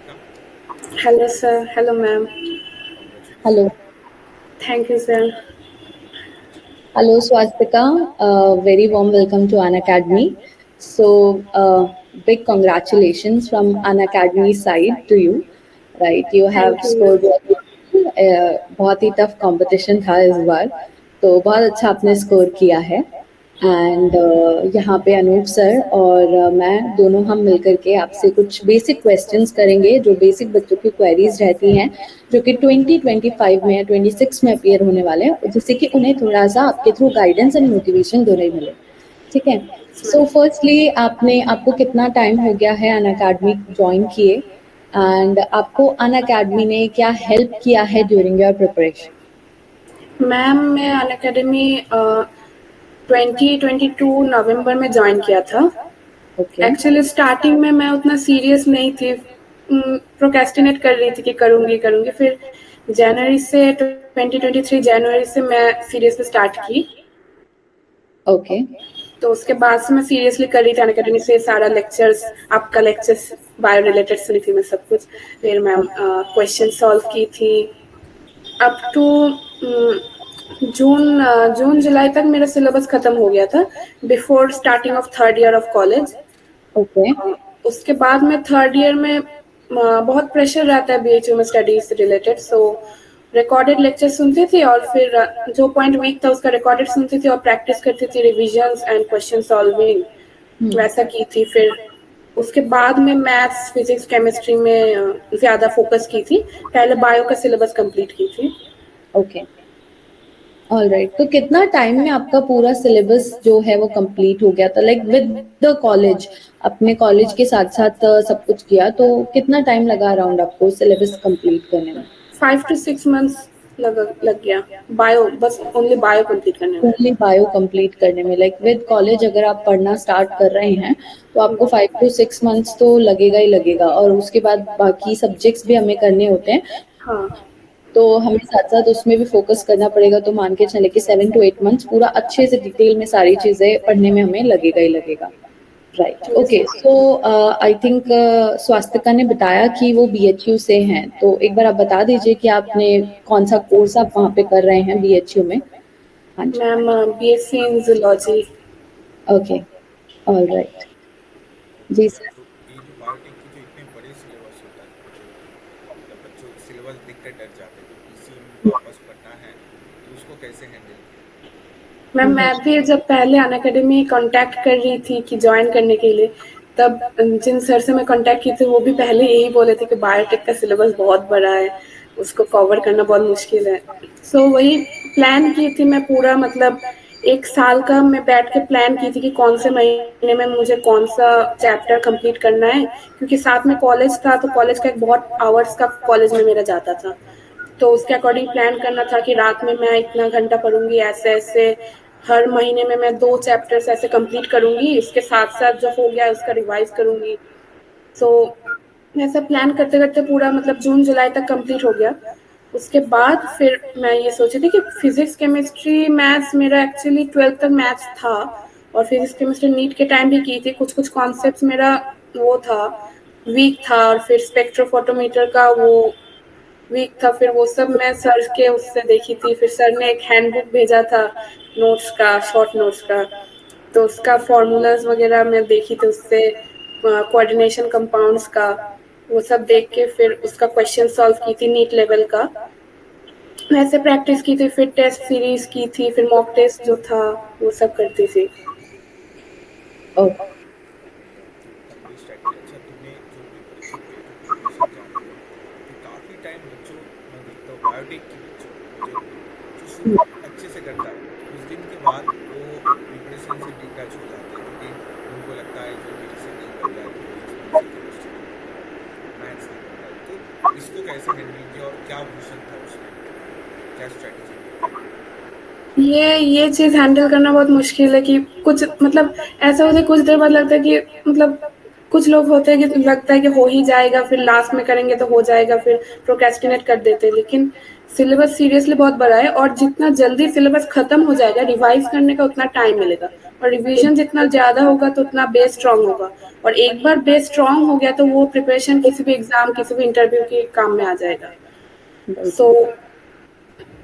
Swastika. Hello, sir. Hello, ma'am. Congratulations. Hello. Thank you, sir. Hello, Swastika. Very warm welcome to An Academy. Big congratulations from An Academy side to you. Right, you have Thank you, ma'am. scored very well. बहुत ही tough competition था इस बार, तो बहुत अच्छा आपने score किया है। And यहाँ पे अनूप सर और मैं दोनों हम मिलकर के आपसे कुछ बेसिक क्वेश्चंस करेंगे, जो बेसिक बच्चों की क्वेरीज रहती हैं, जो कि 2025 में या 26 में अपीयर होने वाले हैं, जिससे कि उन्हें थोड़ा सा आपके थ्रू गाइडेंस एंड मोटिवेशन दोनों ही मिले। ठीक है। Yes, सो ma'am. फर्स्टली आपको कितना टाइम हो गया है अन अकेडमी ज्वाइन किए, एंड आपको अन अकेडमी ने क्या हेल्प किया है ड्यूरिंग योर प्रिपरेशन? मैम, मैं अन अकेडमी 2022 नवंबर में ज्वाइन किया था। ओके। एक्चुअली स्टार्टिंग में मैं उतना सीरियस नहीं थी, प्रोक्रेस्टिनेट कर रही थी कि करूँगी करूँगी। फिर जनवरी से 2023 जनवरी से मैं सीरियसली स्टार्ट की। ओके। तो उसके बाद से मैं सीरियसली कर रही थी। अन अकेडमी से सारा लेक्चर्स, आपका लेक्चर्स बायो रिलेटेड सुनी थी मैं सब कुछ। फिर मैम क्वेश्चन सॉल्व की थी। अप टू जून जुलाई तक मेरा सिलेबस खत्म हो गया था, before starting of third year of college. Okay. उसके बाद में थर्ड ईयर में बहुत प्रेशर रहता है बीएचयू में स्टडीज से रिलेटेड, सो रिकॉर्डेड लेक्चर सुनती थी और फिर जो पॉइंट वीक था उसका रिकॉर्डेड सुनती थी और प्रैक्टिस करती थी, रिविजन्स एंड क्वेश्चन सॉल्विंग वैसा की थी। फिर उसके बाद में मैथ्स, फिजिक्स, केमिस्ट्री में ज़्यादा फोकस की थी। पहले बायो का सिलेबस कंप्लीट की थी। ओके। ऑलराइट, तो कितना टाइम में आपका पूरा सिलेबस जो है वो कंप्लीट हो गया था, लाइक विद द कॉलेज? अपने कॉलेज के साथ साथ सब कुछ किया, तो कितना टाइम लगा अराउंड आपको सिलेबस कंप्लीट करने में? 5 to 6 मंथ्स लग गया बायो, बस ओनली बायो कंप्लीट करने में। ओनली बायो कंप्लीट करने में, लाइक विद कॉलेज अगर आप पढ़ना स्टार्ट कर रहे हैं तो आपको 5 to 6 मंथ्स तो लगेगा ही लगेगा, और उसके बाद बाकी सब्जेक्ट्स भी हमें करने होते हैं, हाँ, तो हमें साथ साथ उसमें भी फोकस करना पड़ेगा। तो मान के चले कि 7 to 8 मंथ्स पूरा अच्छे से डिटेल में सारी चीजें पढ़ने में हमें लगेगा ही लगेगा। Right, okay. So I think Swastika ने बताया कि वो बीएचयू से हैं, तो एक बार आप बता दीजिए कि आपने कौन सा कोर्स आप वहाँ पे कर रहे हैं बीएचयू में। हाँ जी। Ma'am BSc in zoology. Okay. All right. जी सर। तो ये जो बायोटेक की जो इतने बड़े सिलेबस होता है, जो मतलब बच्चों सिलेबस देखकर डर जाते हैं, तो इसी में वापस पढ़ना है, तो उसको कैसे हैंडल किया? मैम मैं भी जब पहले अन अकेडमी कांटेक्ट कर रही थी कि ज्वाइन करने के लिए, तब जिन सर से मैं कांटेक्ट की थी वो भी पहले यही बोले थे कि बायोटेक का सिलेबस बहुत बड़ा है, उसको कवर करना बहुत मुश्किल है। सो वही प्लान की थी मैं पूरा, मतलब 1 साल का मैं बैठ के प्लान की थी कि कौन से महीने में मुझे कौन सा चैप्टर कंप्लीट करना है, क्योंकि साथ में कॉलेज था, तो कॉलेज का एक बहुत आवर्स का कॉलेज में मेरा जाता था। तो उसके अकॉर्डिंग प्लान करना था कि रात में मैं इतना घंटा पढ़ूंगी, ऐसे ऐसे हर महीने में मैं 2 चैप्टर्स ऐसे कंप्लीट करूंगी, इसके साथ साथ जो हो गया उसका रिवाइज करूंगी। सो ऐसा प्लान करते करते पूरा मतलब जून जुलाई तक कंप्लीट हो गया। उसके बाद फिर मैं ये सोची थी कि फिजिक्स केमिस्ट्री मैथ्स, मेरा एक्चुअली 12th तक मैथ्स था और फिजिक्स केमिस्ट्री नीट के टाइम भी की थी। कुछ कुछ कॉन्सेप्ट्स मेरा वो था, वीक था, और फिर स्पेक्ट्रोफोटोमीटर का वो वीक था। फिर वो सब मैं सर के उससे देखी थी। फिर सर ने एक हैंडबुक भेजा था नोट्स का, शॉर्ट नोट्स का, तो उसका फॉर्मूलाज वगैरह मैं देखी थी उससे, कोऑर्डिनेशन कंपाउंड्स का, वो सब देख के फिर उसका क्वेश्चन सॉल्व की थी नीट लेवल का। वैसे प्रैक्टिस की थी, फिर टेस्ट सीरीज की थी, फिर मॉक टेस्ट जो था वो सब करती थी। ओके। तो तगड़ी स्ट्रैटेजी। अच्छा, तुम्हें जो प्रिपरेशन पे जो प्रिपरेशन जहाँ पे है, तो काफ़ी टाइम बच्चों, मैं देखता हूँ बायोटेक के बच्चों मुझे जो शुरू अच्छे से करता है, कुछ दिन के बाद वो प्रिपरेशन से डिटैच हो जाते हैं, क्योंकि उनको लगता है जो मेरे से नहीं बन रहा है, फिजिक्स में से केमिस्ट्री नहीं बन रहा है, मैथ्स नहीं बन रहा है। तो इसको कैसे हैंडल किया और क्या विजन था उस टाइम पे, क्या स्ट्रैटेजी लेके आए? ये चीज़ हैंडल करना बहुत मुश्किल है कि कुछ मतलब ऐसा होता है, कुछ देर बाद लगता है कि मतलब कुछ लोग होते हैं कि लगता है कि हो ही जाएगा, फिर लास्ट में करेंगे तो हो जाएगा, फिर प्रोक्रेस्टिनेट कर देते हैं। लेकिन सिलेबस सीरियसली बहुत बड़ा है और जितना जल्दी सिलेबस खत्म हो जाएगा रिवाइज करने का उतना टाइम मिलेगा। और रिवीजन जितना ज़्यादा होगा तो उतना बेस स्ट्रांग होगा, और एक बार बेस स्ट्रांग हो गया तो वो प्रिपरेशन किसी भी एग्ज़ाम, किसी भी इंटरव्यू के काम में आ जाएगा। सो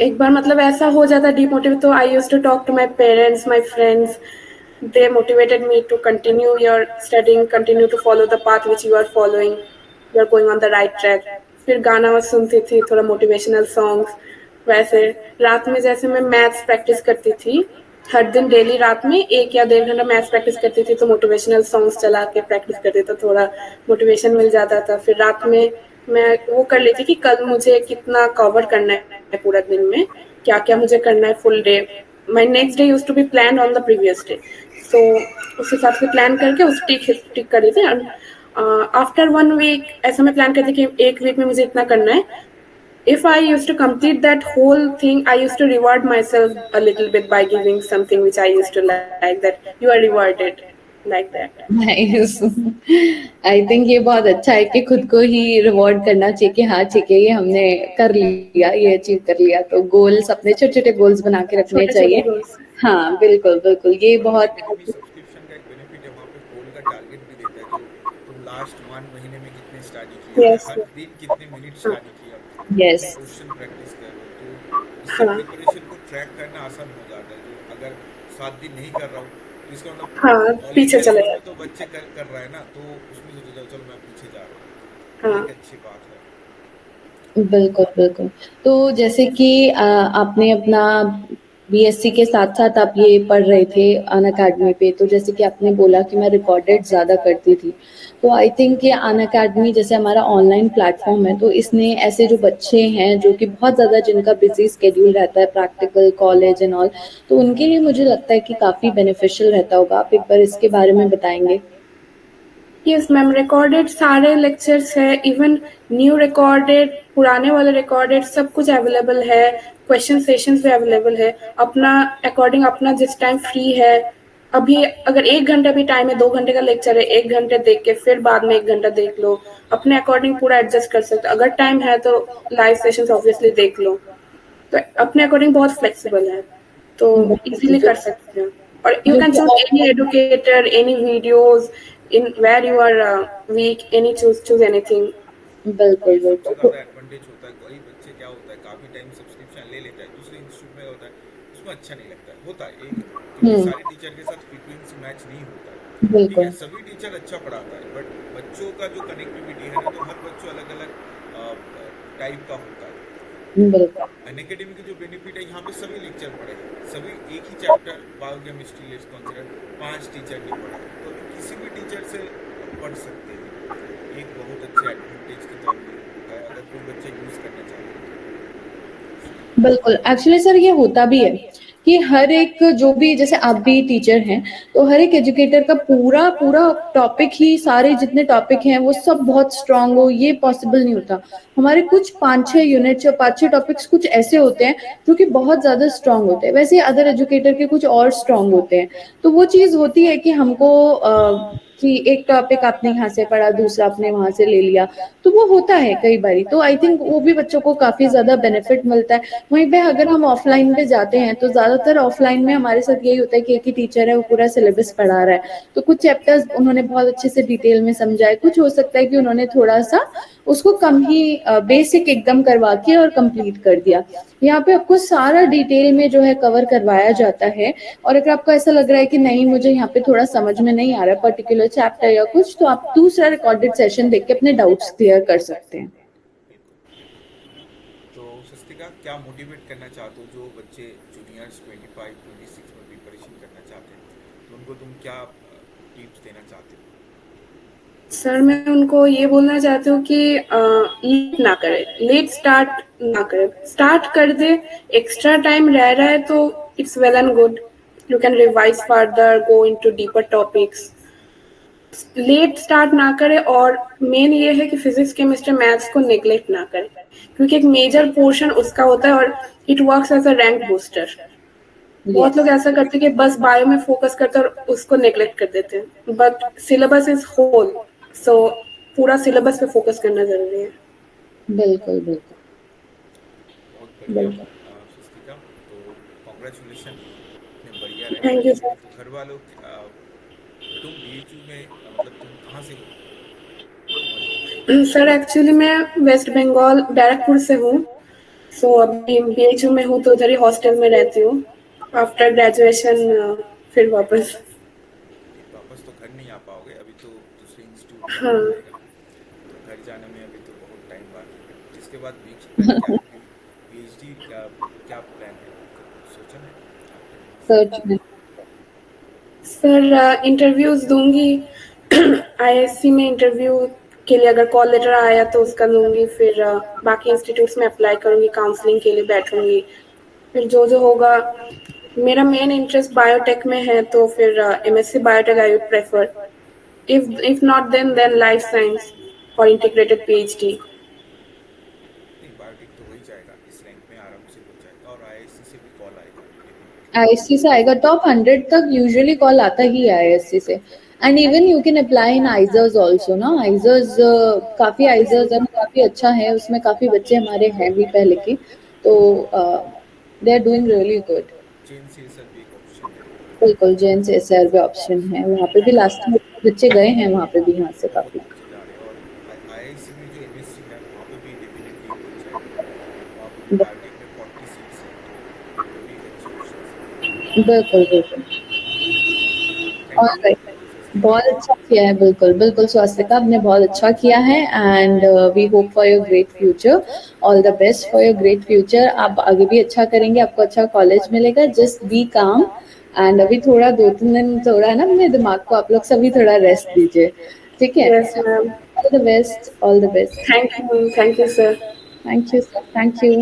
एक बार मतलब ऐसा हो जाता डिमोटिवेट, तो I used to talk to my parents, my friends, they motivated me to continue your studying, continue to follow the path which you are following, you are going on the right track। फिर गाना मैं सुनती थी, थोड़ा motivational songs. वैसे रात में जैसे मैं मैथ्स प्रैक्टिस करती थी, हर दिन डेली रात में 1 या 1.5 घंटा मैथ्स प्रैक्टिस करती थी, तो मोटिवेशनल सॉन्ग्स चला के प्रैक्टिस करती, तो थोड़ा मोटिवेशन मिल जाता था। फिर रात में मैं वो कर लेती कि कल मुझे कितना कवर करना है पूरा दिन में, क्या-क्या मुझे करना है full day. My next day used to be planned on the previous day. So उस हिसाब से प्लान करके उस टिक कर देते हैं। आफ्टर 1 वीक ऐसा मैं प्लान करती कि 1 वीक में मुझे इतना करना है। If I used to complete that whole thing, I used to reward myself a little bit by giving something which I used to like, that you are rewarded like that। Nice. I think ये बहुत अच्छा है कि खुद को ही reward करना चाहिए कि हाँ ठीक है, ये हमने कर लिया, ये अचीव कर लिया। तो गोल्स, अपने छोटे छोटे गोल्स बना के रखने छोटे-छोटे चाहिए। गोल्स। हाँ बिल्कुल बिल्कुल, ये और बहुत। अनअकैडमी सब्सक्रिप्शन का एक बेनिफिट है, वहाँ पे गोल का टारगेट भी देता है, जो तुम लास्ट 1 महीने में कितने स्टडी किया या यस, हर दिन कितने मिनट हाँ, स्टडी किया, यस। कितने क्वेश्चन प्रैक्टिस कर रहे हो। तो इससे हाँ, प्रिपरेशन को ट्रैक करना आसान हो जाता है। जो अगर 7 दिन नहीं कर रहा हूँ तो इसका हाँ, मतलब ऑल पीछे इंडिया चले लेवल में तो जाते बच्चे कर रहा है ना, तो उसमें सोचा जाओ चलो मैं पीछे जा रहा हूँ, हैं। ये हाँ। एक अच्छी बात है। बिल्कुल, बिल्कुल। तो जैसे कि आपने अपना बीएससी के साथ-साथ आप ये पढ़ रहे थे अनअकैडमी पे, तो जैसे कि आपने बोला कि मैं रिकॉर्डेड ज़्यादा करती थी। तो आई थिंक ये अनअकैडमी जैसे हमारा ऑनलाइन प्लेटफ़ॉर्म है, तो इसने ऐसे जो बच्चे हैं, जो कि बहुत ज़्यादा जिनका बिज़ी शेड्यूल रहता है, प्रैक्टिकल, कॉलेज एंड ऑल, तो उनके लिए मुझे लगता है कि काफ़ी बेनिफिशियल रहता होगा। आप एक बार इसके बारे में बताएँगे? यस मैम, रिकॉर्डेड सारे लेक्चर्स है, इवन न्यू रिकॉर्डेड, पुराने वाले रिकॉर्डेड, सब कुछ अवेलेबल है। क्वेश्चन सेशंस भी अवेलेबल है, अपना अकॉर्डिंग, अपना जिस टाइम फ्री है। अभी अगर 1 घंटा भी टाइम है, 2 घंटे का लेक्चर है, 1 घंटे देख के फिर बाद में 1 घंटा देख लो, अपने अकॉर्डिंग पूरा एडजस्ट कर सकते हो। अगर टाइम है तो लाइव सेशंस ऑब्वियसली देख लो, तो अपने अकॉर्डिंग बहुत फ्लेक्सिबल है, तो इजीली कर सकते हैं। और यू जो कैन कि choose any educator, any videos, in where you are weak, any choose anything. बिल्कुल, ये सबसे बिल्कुल। ज़्यादा एडवांटेज होता है। कोई बच्चे क्या होता है, काफ़ी टाइम सब्सक्रिप्शन ले लेता है, दूसरे इंस्टीट्यूट में होता है, उसमें अच्छा नहीं लगता है, होता है एक, क्योंकि हुँ, सारे टीचर के साथ फ्रीक्वेंसी मैच नहीं होता है। ठीक है, बिल्कुल। सभी टीचर अच्छा पढ़ाता है, बट बच्चों का जो कनेक्टिविटी है ना, तो हर बच्चों अलग अलग टाइप का होता है। तो बिल्कुल, अनअकैडमी की जो बेनिफिट है, यहाँ पे सभी लेक्चर पढ़े हैं, सभी एक ही chapter biochemistry let's consider 5 teacher ने पढ़ा है, तो अभी किसी भी टीचर से पढ़ सकते हैं। एक बहुत अच्छे एडवांटेज के तौर पे होता है, अगर कोई बच्चा यूज़ करना चाहता है। बिल्कुल। एक्चुअली सर ये होता भी है कि हर एक जो भी, जैसे आप भी टीचर हैं, तो हर एक एजुकेटर का पूरा टॉपिक ही, सारे जितने टॉपिक हैं वो सब बहुत स्ट्रॉन्ग हो, ये पॉसिबल नहीं होता। हमारे कुछ 5-6 यूनिट्स या 5-6 टॉपिक्स कुछ ऐसे होते हैं जो कि बहुत ज़्यादा स्ट्रॉन्ग होते हैं। वैसे अदर एजुकेटर के कुछ और स्ट्रॉन्ग होते हैं। तो वो चीज़ होती है कि हमको कि एक टॉपिक आपने यहाँ से पढ़ा, दूसरा आपने वहाँ से ले लिया, तो वो होता है कई बारी। तो आई थिंक वो भी बच्चों को काफ़ी ज़्यादा बेनिफिट मिलता है। वहीं पे अगर हम ऑफलाइन पे जाते हैं, तो ज़्यादातर ऑफलाइन में हमारे साथ यही होता है कि एक ही टीचर है, वो पूरा सिलेबस पढ़ा रहा है। तो कुछ चैप्टर्स उन्होंने बहुत अच्छे से डिटेल में समझाए, कुछ हो सकता है कि उन्होंने थोड़ा-सा उसको कम ही बेसिक एकदम करवा के और कंप्लीट कर दिया। यहाँ पे आपको सारा डिटेल में जो है कवर करवाया जाता है, और अगर आपको ऐसा लग रहा है कि नहीं मुझे यहाँ पे थोड़ा समझ में नहीं आ रहा है पर्टिकुलर चैप्टर या कुछ, तो आप दूसरा रिकॉर्डेड सेशन देख के अपने डाउट्स क्लियर कर सकते हैं। तो स्वस्तिका, क्या मोटिवेट करना चाहते हो जो बच्चे जूनियर्स 25-26 में प्रिपरेशन करना चाहते हैं, तो उनको तुम क्या टिप्स देना चाहते हो? सर मैं उनको ये बोलना चाहती हूँ कि लेट ना करें, लेट स्टार्ट ना करें, स्टार्ट कर दे। एक्स्ट्रा टाइम रह रहा है तो it's well and good, you can revise further, go into deeper topics. Let start ना करें, और मेन ये है कि फिजिक्स, केमिस्ट्री, मैथ्स को नेग्लेक्ट ना करें, क्योंकि एक मेजर पोर्शन उसका होता है, और it works as a rank booster. बहुत यस। लोग ऐसा करते हैं कि बस बायो में फोकस करते हैं और उसको नेग्लेक्ट कर देते हैं, बट सिलेबस इज होल, सो पूरा सिलेबस पे फोकस करना जरूरी है। बिल्कुल, बिल्कुल, बहुत बढ़िया बिल्कुल। स्वस्तिका, तो कॉन्ग्रेचुलेशन, इतने बढ़िया बढ़िया रहेगा। Thank you sir. तो घर वालों तुम बीएचयू में मतलब तुम कहाँ से हो ओरिजिनली? सर एक्चुअली मैं वेस्ट बंगाल बैरकपुर से हूँ। सो अभी बीएचयू में हूँ तो उधर ही हॉस्टल में रहती हूँ। आफ्टर ग्रेजुएशन फिर वापस। वापस तो घर नहीं आ पाओगे, अभी तो दूसरे इंस्टीट्यूट में हाँ पढ़ना रहेगा, तो घर जाने में अभी तो बहुत टाइम बाकी है। इसके बाद पहले क्या पीएचडी क्या प्लान है, मतलब सोचा है आफ्टर सच बीएचडी? में। सर इंटरव्यूज दूंगी। आईआईएससी में इंटरव्यू के लिए अगर कॉल लेटर आया तो उसका दूंगी। फिर बाकी इंस्टीट्यूट्स में अप्लाई करूंगी, काउंसलिंग के लिए बैठूंगी। फिर जो जो होगा, मेरा मेन इंटरेस्ट बायोटेक में है तो फिर MSc biotech I would prefer. If not then life science और इंटीग्रेटेड पीएचडी। नहीं, बायोटेक तो हो ही जाएगा, इस रैंक में आराम से हो जाएगा, और आईआईएससी से भी कॉल आएगा डेफिनेटली। आईएससी से आएगा, टॉप 100 तक यूजुअली कॉल आता ही है आईएससी से। And even you can apply in IISERs also ना। आइजर्स काफ़ी आइजर्स है, काफ़ी अच्छा है, उसमें काफ़ी बच्चे हमारे हैं भी पहले के, तो they are doing really good. चेन सीएसआर भी एक ऑप्शन है, बिल्कुल, जेन से एसआर भी ऑप्शन है, वहाँ पे भी लास्ट में बच्चे गए हैं, वहाँ पे भी यहाँ से बहुत काफ़ी। मज़ेदार है। और आईआईसी में जो एमएससी है वहाँ पे भी डेफिनेटली हो ही जाएगा, वहाँ पे भी बायोटेक में 40 सीट्स हैं, तो वो भी एक अच्छे ऑप्शन है। बिल्कुल बिल्कुल। Thank you alright, Swastika. बहुत अच्छा किया है। बिल्कुल बिल्कुल स्वास्तिका, आपने बहुत अच्छा किया है। And we hope for your great future. All the best for your great future. आप आगे भी अच्छा करेंगे, आपको अच्छा कॉलेज मिलेगा। जस्ट बी काम। एंड अभी थोड़ा 2-3 दिन थोड़ा है ना, अपने दिमाग को आप लोग सभी थोड़ा रेस्ट दीजिए, ठीक है? Yes ma'am. All the best, all the best. Thank you sir. Thank you sir, thank you.